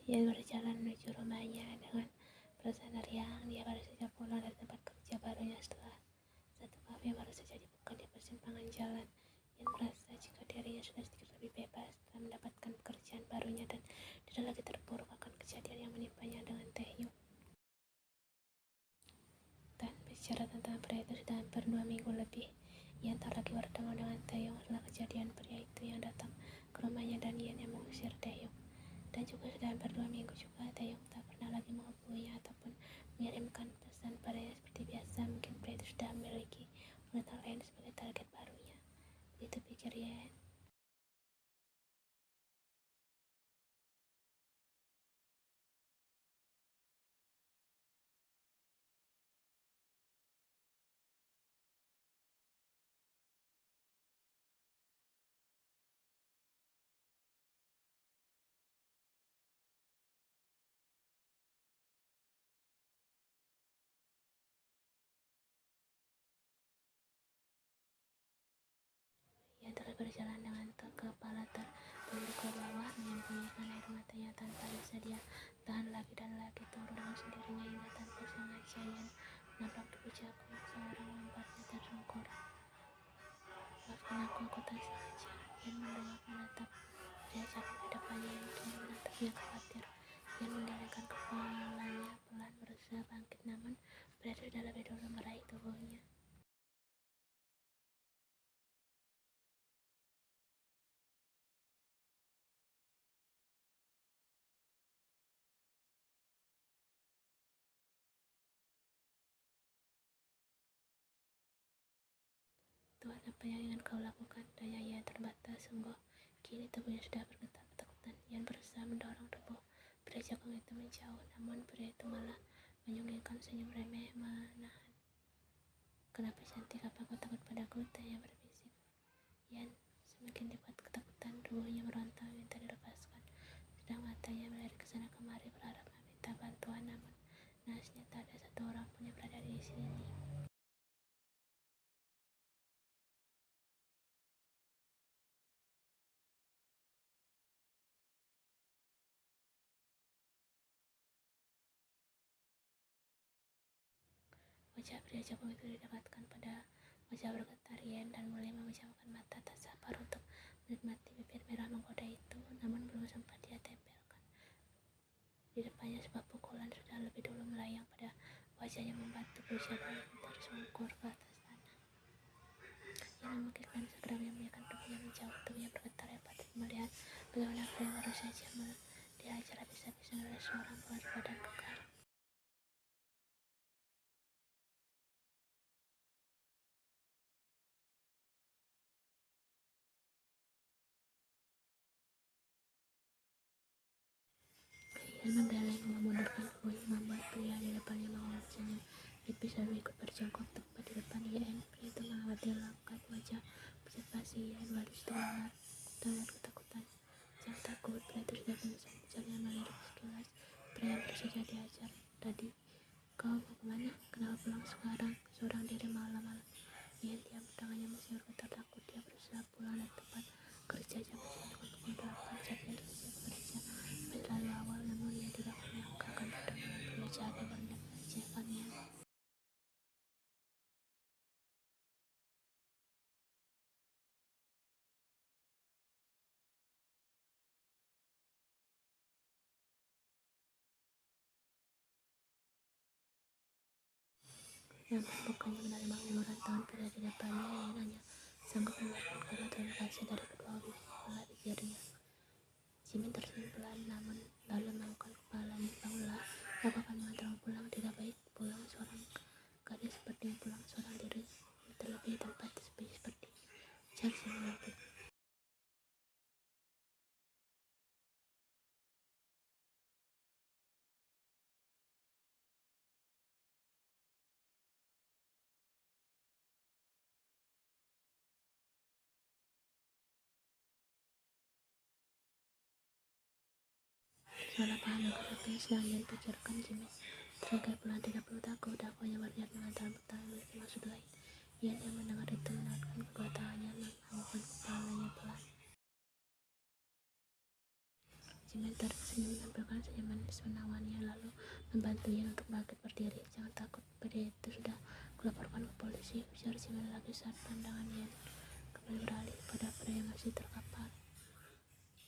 Ia berjalan menuju rumahnya dengan perasaan riang. Dia baru saja pulang dari tempat kerja barunya setelah satu kafe yang baru saja dibuka di persimpangan jalan. Ian merasa jika dirinya sudah sedikit lebih bebas setelah mendapatkan pekerjaan barunya dan tidak lagi terpuruk akan kejadian yang menimpanya dengan Taehyung. Dan bicara tentang pria itu sudah hampir 2 minggu lebih. Ian tak lagi bertemu dengan Taehyung setelah kejadian pria itu yang datang ke rumahnya dan Ian yang mengusir Taehyung. Dan juga sudah hampir 2 minggu juga Taehyung tak pernah lagi menghubunginya ataupun mengirimkan pesan padanya seperti biasa. Mungkin pria itu sudah memiliki wanita lain sebagai target barunya. Begitu pikir Ian. Ia terus berjalan dengan kepala tertunduk ke bawah, menyembunyikan air matanya tanpa bisa dia tahan lagi dan lagi turun dengan sendirinya hingga tanpa sengaja Ian menabrak tubuh jagung seorang lambatnya tersungkur. Maafkan aku tak sengaja. Ian mendengar menatap pria jagung di depannya yang kini menatapnya khawatir. Ian menggelengkan kepalanya pelan berusaha bangkit, namun pria itu sudah lebih dulu meraih tubuhnya. Tuhan, apa yang ingin kau lakukan? Tanya Ian terbatas. Sungguh, kini tubuhnya sudah bergetar ketakutan. Ian berusaha mendorong tubuh pria jagung itu menjauh, namun pria itu malah menyunggingkan senyum remeh menahan. Kenapa cantik? Apa kau takut padaku? Tanya berbisik. Ian semakin dibuat ketakutan, tubuhnya meronta minta dilepaskan. Sedang matanya melirik ke sana kemari berharap meminta bantuan, namun nahasnya tak ada satu orang pun yang berada di sini. Wajah pria jagung itu didekatkan pada wajah bergetar Ian dan mulai memejamkan mata tak sabar untuk menikmati bibir merah menggoda itu, namun belum sempat dia tempelkan. Di depannya sebuah pukulan sudah lebih dulu melayang pada wajahnya membuat tubuh jagung itu tersungkur ke atas tanah. Ian memekik dan segera menyembunyikan tubuhnya menjauh. Tubuhnya bergetar hebat melihat bagaimana pria baru saja dihajar habis-habisan oleh seorang berbadan kekar. Ian menggeleng memundurkan tubuhnya membuat pria di depannya mengulas senyum tipis lalu ikut berjongkok tepat di depan Ian. Pria itu mengamati langkat wajah pucat pasi Ian lalu terlihat ketakutan. Jangan takut, pria itu sudah pingsan. Ujarnya melirik sekilas pria yang baru saja dihajar tadi. Kau mau kemana? Kenapa pulang sekarang? Seorang diri malam-malam. Ian diam, tangannya masih bergetar takut. Dia berusaha pulang dari tempat kerja jam pukul 8 saat ia selesai bekerja pada lalu awal, namun ia tidak menyangka akan bertemu dengan pria jahat yang berendah melecehkannya. Namun bukannya menerima uluran tangan pria di depannya, Ian hanya sanggup mengeluarkan kata terima kasih dari kedua belah bibirnya. Jimin tersenyum pelan, namun lalu menganggukkan kepalanya. Bangunlah, aku akan mengantarmu pulang. Tidak baik pulang seorang gadis sepertimu, pulang seorang diri, terlebih tempat sepi seperti ini. Ujar Jimin lembut. Salah paham akan apa yang sedang Ian pikirkan. Jimin terangkai pelan, tidak perlu takut, aku hanya berniat mengantarmu, tak memiliki maksud lain. Ian yang mendengar itu menahan kedua tangannya, menganggukkan kepalanya pelan. Jimin tersenyum menampilkan senyum manis menawannya lalu membantu Ian untuk bangkit berdiri. Jangan takut, pria itu sudah kulaporkan ke polisi, ujar Jimin lagi saat pandangan Ian kembali beralih pada pria yang masih terkapar.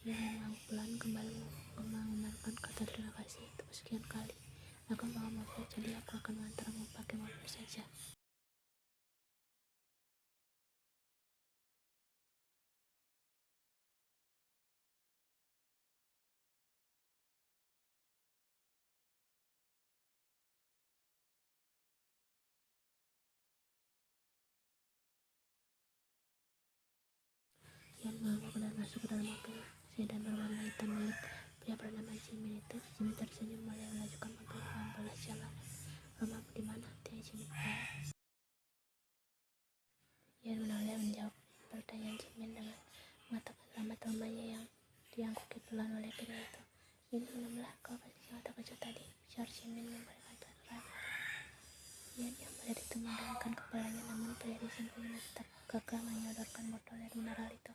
Ian mengangguk pelan kembali mengumandangkan kata terima kasih untuk sekian kali. Aku bawa mobil, jadi aku akan mengantarmu pakai mobil saja. Ian mengangguk dan masuk ke dalam mobil sedan berwarna hitam milik pria bernama Jimin itu. Jimin tersenyum mulai melajukan mobil ke membelah jalan. Rumahmu di mana? Tanya Jimin. Ian menjawab pertanyaan Jimin dengan mengatakan alamat rumahnya yang diangkuti pelan oleh pria itu. Ini belumlah kau kasih mata kecil tadi, ujar Jimin memberikan pertanyaan. Ian yang berada itu menggelengkan kepalanya, namun pria di sampingnya tetap gagah menyodorkan botol air mineral itu.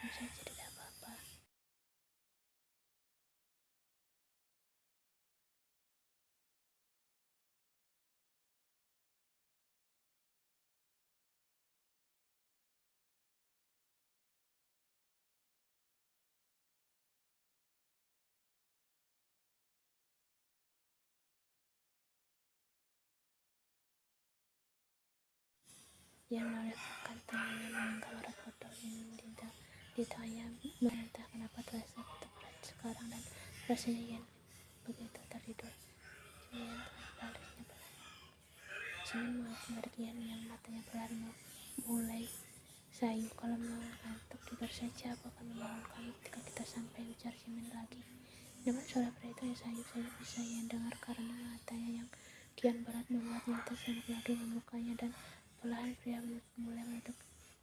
Tentu saja tidak apa-apa. Ian melepaskan tangannya mengenggak erat botol minum di tangannya. Entah kenapa terasa berat sekarang dan rasanya Ian begitu tertidur. Ian balasnya pelan. Jimin mengaku Ian yang matanya pelan mulai sayu. Kalau mengantuk tidur saja, aku akan membangunkanmu ketika kita sampai, ujar Jimin lagi. Namun suara pria itu sayu-sayu bisa Ian dengar karena matanya yang kian berat membuatnya tersenyum lagi memukanya, dan perlahan pria mulai menutup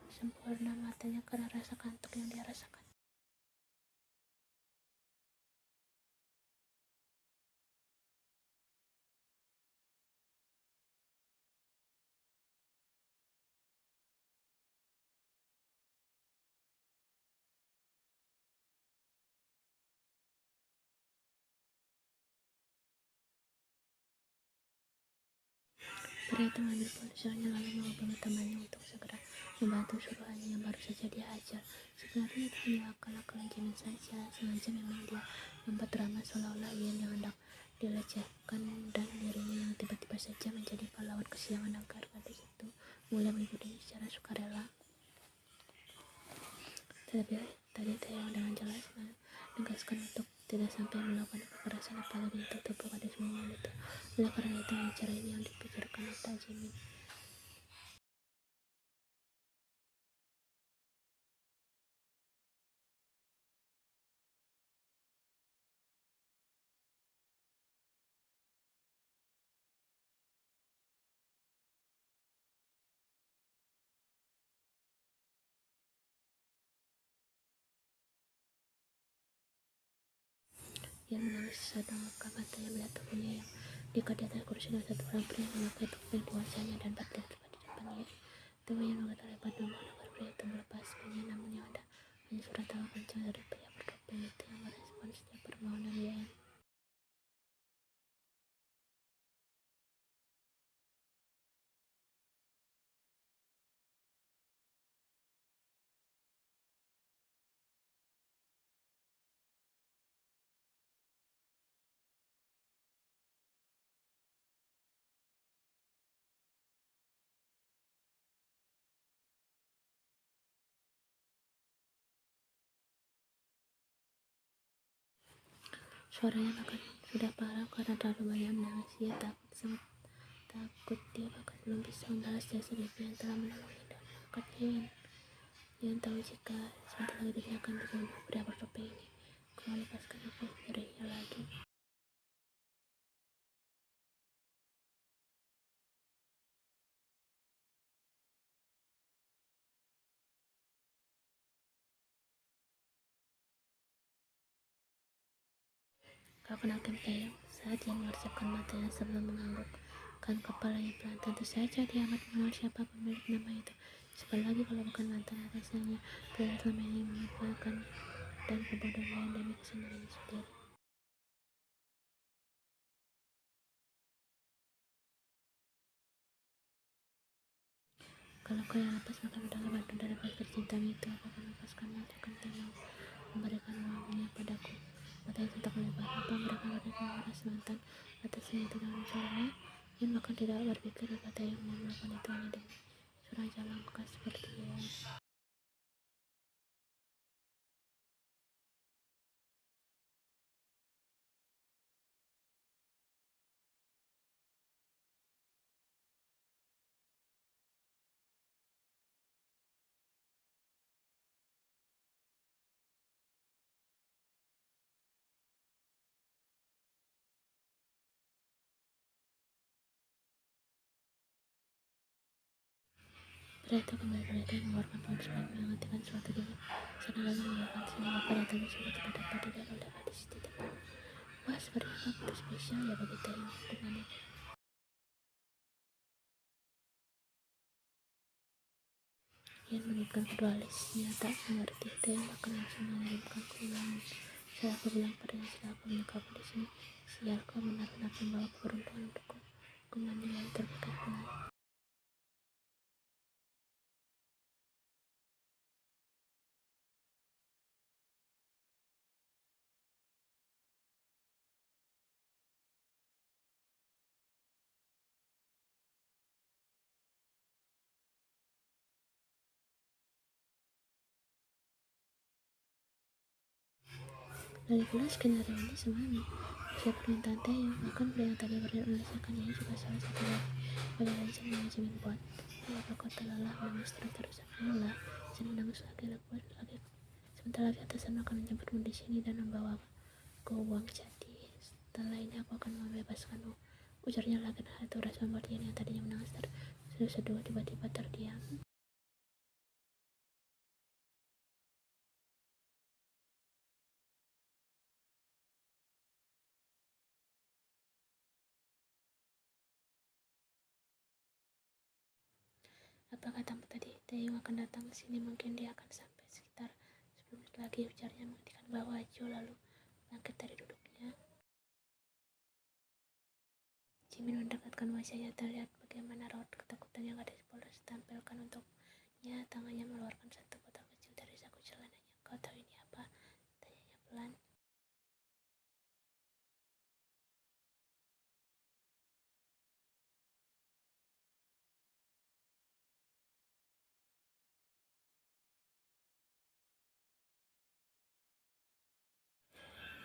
sempurna matanya karena rasa kantuk yang dia rasakan. Pria itu mengambil ponselnya lalu menghubungi temannya untuk segera membantu suruhannya yang baru saja dia ajar. Sebenarnya itu hanya akal-akalan Jimin saja, sengaja memang dia membuat drama seolah-olah Ian yang hendak dilecehkan dan dirinya yang tiba-tiba saja menjadi pahlawan kesiangan agar gadis itu mulai mengikuti secara sukarela. Tetapi tadi Taeyang dengan jelas menegaskan untuk tidak sampai melakukan kekerasan apalagi untuk tubuh gadis mungil itu. Oleh karena itu hanya cara ini yang dipikirkan oleh Jimin. Ian menangis saat mengangkat matanya melihat tubuhnya yang diikat di atas kursi dan satu orang pria memakai topeng di wajahnya dan berdiri tepat di depannya. Tubuhnya menggetar hebat namun agar pria itu melepaskannya, namun yang ada hanya suara tawa kencang dari pria bertopeng itu yang merespon setiap permohonan Ian. Suaranya bahkan sudah parau karena terlalu banyak menangis. Ia takut, sangat takut dia bahkan belum bisa membalas jasa Devi yang telah menolongnya dan mengangkatnya. Ian tahu jika sebentar lagi dirinya akan dibunuh pria bertopeng ini. Kau lepaskan aku, dirinya lagi. Kau kenal Kim Taeyong? Saat Ian mengerjakan matanya sebelum menganggukkan kepalanya pelan. Tentu saja dia amat mengenal siapa pemilik nama itu. Sekali lagi kalau bukan mantan atasannya, pria selama ini memanfaatkan dan kebodohan demi kesenangannya sendiri. Kalau kau yang lepas maka adalah batu dari pasir cintamu itu, aku akan lepaskanmu, akan tidak memberikan uangnya padaku. Mata itu tak melebar, apa memberikan mereka meras mantan atasnya itu dengan suara yang bahkan tidak berpikir kata yang mau melakukan itu hanya demi seorang calon bekas seperti dia. Pria kembali mengeluarkan ponsel dan menghentikan suatu diri. Sana lalu mengeluarkan sehingga pada tadi sudah tidak dapat di sisi depan. Wah, seperti apa foto spesial ya bagi Taeyong dengan itu. Ian menunjukkan kedua alisnya, tak mengerti. Taeyong bahkan langsung mengirimkan ulangan. Saya aku bilang padanya, sudah aku menyukai di sini. Sial, kau benar-benar membawa keberuntungan untukku. Aku mandi lalu terpikat pelan. Lagi pula skenario ini semanis. Sesuai permintaan Taeyong, bahkan pria yang tadi merealisasikannya juga salah satu dari rencana manajemen bot. Apakah kau lelah menangis terus? Lelah, jangan menangis lagi. Sebentar lagi atasan akan menjemputmu di sini dan membawa kau uang jadi. Setelah ini aku akan membebaskanmu, ujarnya lagi. Hal itu rasa membuat Ian yang tadinya menangis terseduh tiba-tiba terdiam. Apa katamu tadi? Taeyong akan datang ke sini, mungkin dia akan sampai sekitar 10 menit lagi, ujarnya menghentikan bawah Ajo lalu bangkit dari duduknya. Jimin mendekatkan wajahnya, terlihat bagaimana raut ketakutan yang gadis polos tampilkan untuknya. Tangannya mengeluarkan satu botol kecil dari saku celananya. Kau tahu ini apa? Tanyanya pelan.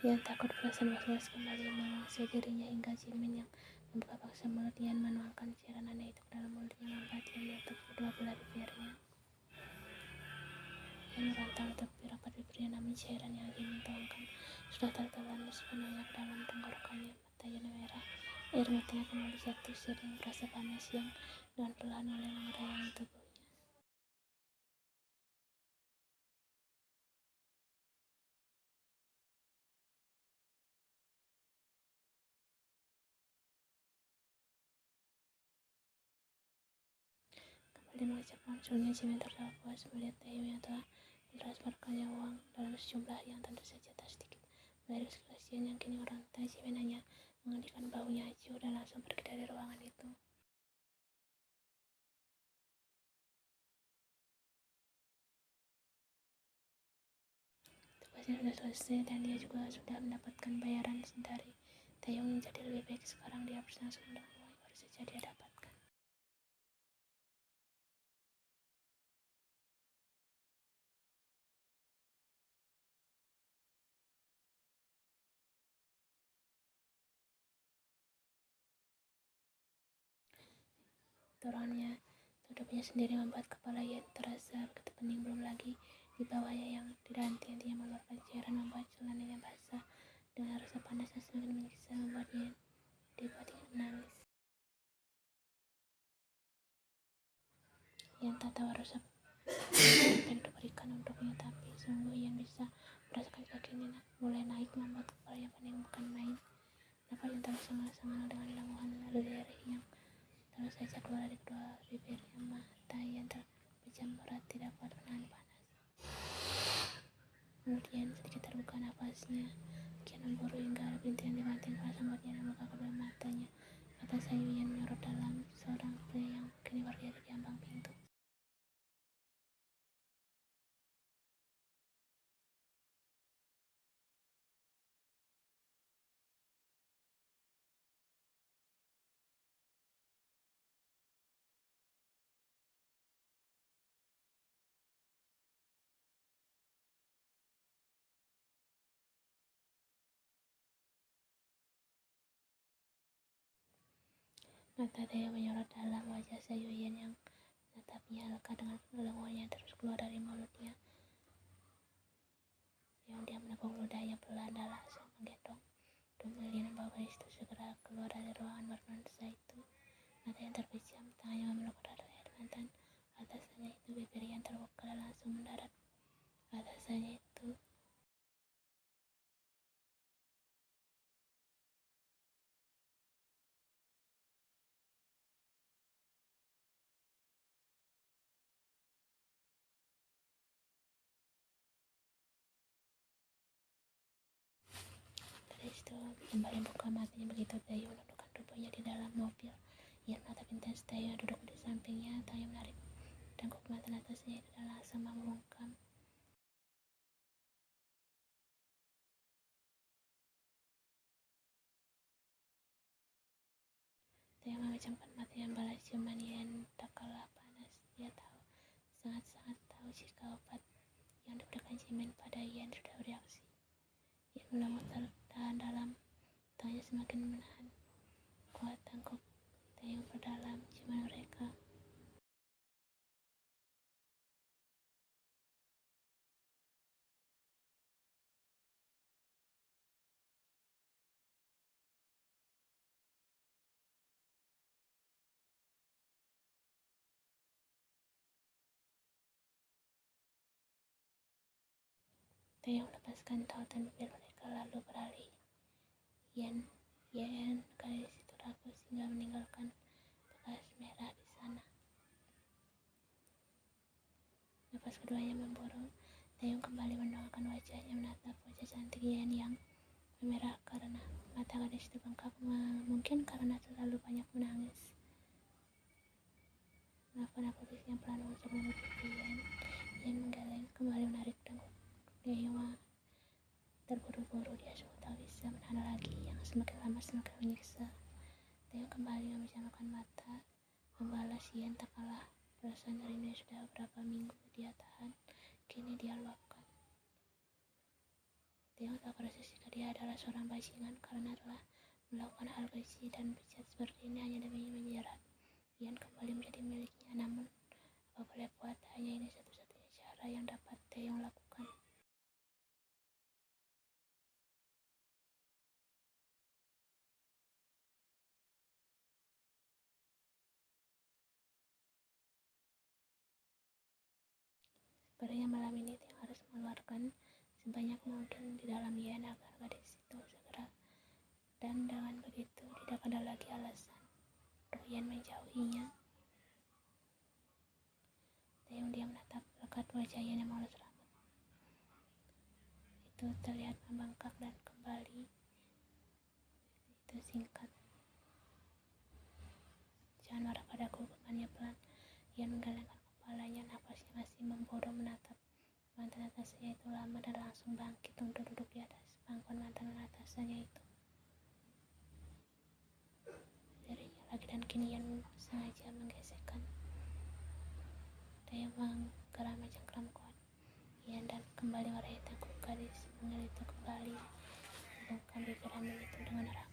Ian takut perasaan was-was kembali menguasai dirinya hingga Jimin yang membuka paksa mulut. Ian menuangkan cairan aneh itu ke dalam mulutnya, membuat Ian menutup kedua belah bibirnya. Ian merantau untuk rapat bibirnya, namun cairan yang Jimin tuangkan sudah tertelan sepenuhnya ke dalam tenggorokannya. Mata Ian merah, air matanya kembali jatuh sering merasa panas yang dengan perlahan mulai mengerayangi tubuhnya. Kembali mengecek ponselnya, Jimin tertawa puas melihat Taeyong yang telah mentransferkannya uang dalam sejumlah yang tentu saja tak sedikit. Melihat kesaksian yang kini orang tua, Jimin hanya mengendikkan bahunya Ajo dan langsung pergi dari ruangan itu. Tugasnya sudah selesai dan dia juga sudah mendapatkan bayaran dari Taeyong yang jadi lebih baik. Sekarang dia bersenang-senang dengan uang yang baru saja dia dapatkan. Turunnya tutupnya sendiri membuat kepala Ian terasa begitu pening. Belum lagi di bawahnya yang tidak henti-hentinya mengeluarkan cairan membuat celananya basah dengan rasa panas yang semakin menyiksa, membuat Ian menangis. Ian tak tahu rasa yang diberikan untuknya, tapi sungguh Ian bisa merasakan kakinya mulai naik, membuat kepalanya pening bukan main. Nafas yang terasa mengasang dengan lambungan lalu darah yang terus saja keluar dari kedua bibirnya. Mata Ian terpejam berat, tidak kuat menahan panas. Mulut Ian sedikit terbuka nafasnya, kian memburu hingga rintihan dibanting rasa matinya membuka kedua matanya. Mata Sayuyan menyorot dalam seorang pria yang kini berdiri di ambang pintu. Mata Taehyung menyorot dalam wajah Sayuyan yang menatapnya lekat dengan lenguannya terus keluar dari mulutnya. Yang dia meneguk ludahnya belanda langsung menggendong Dumilin membawa gadis itu segera keluar dari ruangan bernuansa itu. Mata yang terpejam, tangannya memeluk erat leher mantan atasannya itu, bibir yang terbuka dan langsung mendarat atasannya itu. Gadis itu kembali buka matanya begitu Taehyung menundukkan tubuhnya di dalam mobil. Ia menatap intens Taehyung duduk di sampingnya, tangannya menarik dengkuk mantan atasnya itu dan langsung membungkam. Taehyung memejamkan mata yang balas ciuman yang tak kalah panas. Dia tahu, sangat-sangat tahu jika obat yang diberikan Jimin pada Yen sudah bereaksi. Yen melongo tertahan dalam, tangannya semakin menahan kuat tangkuk Taehyung perdalam ciuman mereka. Taehyung melepaskan tautan bibir mereka lalu beralih. Yen, gadis itu rakus hingga meninggalkan bekas merah di sana. Nafas keduanya memburu. Taehyung kembali mendongakkan wajahnya menatap wajah cantik Yen yang memerah karena mata gadis itu bengkak, mungkin karena terlalu banyak menangis. Melakukan aplikasi yang pelan untuk menutupi Yen menggeleng, kembali menarik dengkuk Taehyung. Terburu-buru dia sungguh tak bisa menahan lagi, yang semakin lama semakin menyiksa. Taehyung kembali memejamkan mata, membalas Yen tak kalah. Perasaan darinya sudah beberapa minggu dia tahan, kini dia luapkan. Taehyung tak persis jika dia adalah seorang bajingan karena telah melakukan hal keji dan bejat seperti ini hanya demi menjerat Yen kembali menjadi miliknya. Namun apa boleh buat, hanya ini satu-satunya cara yang dapat Taehyung lakukan. Sepertinya malam ini Taehyung harus mengeluarkan sebanyak mungkin di dalam Yen agar gadis itu segera, dan dengan begitu tidak ada lagi alasan untuk Yen menjauhinya. Taehyung diam menatap lekat wajah Yen yang mengelus rambut itu terlihat membengkak dan kembali itu singkat. Jangan marah padaku, bebannya pelan. Yen menggelengkan kepalanya, nafasnya masih membodoh menatap mantan atasnya itu lama dan langsung bangkit untuk duduk di atas pangkuan mantan atasannya itu. Dirinya lagi dan kini Yen sengaja menggesekkan Taehyung menggeram cengkram kuat Yen dan kembali meraih tengkuk gadis mungil itu, kembali membungkam bibir hamil itu dengan rakus.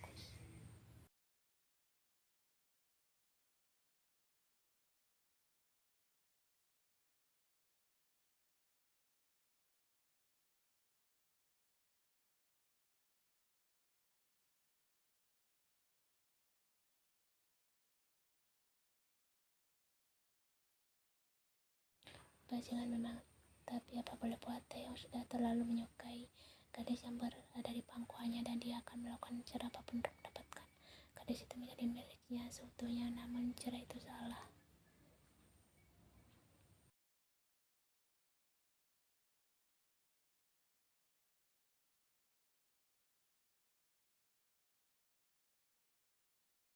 Bajingan memang, tapi apa boleh buat, Taehyung sudah terlalu menyukai gadis yang berada di pangkuannya dan dia akan melakukan cara apapun untuk mendapatkan gadis itu menjadi miliknya seutuhnya. Namun cara itu salah.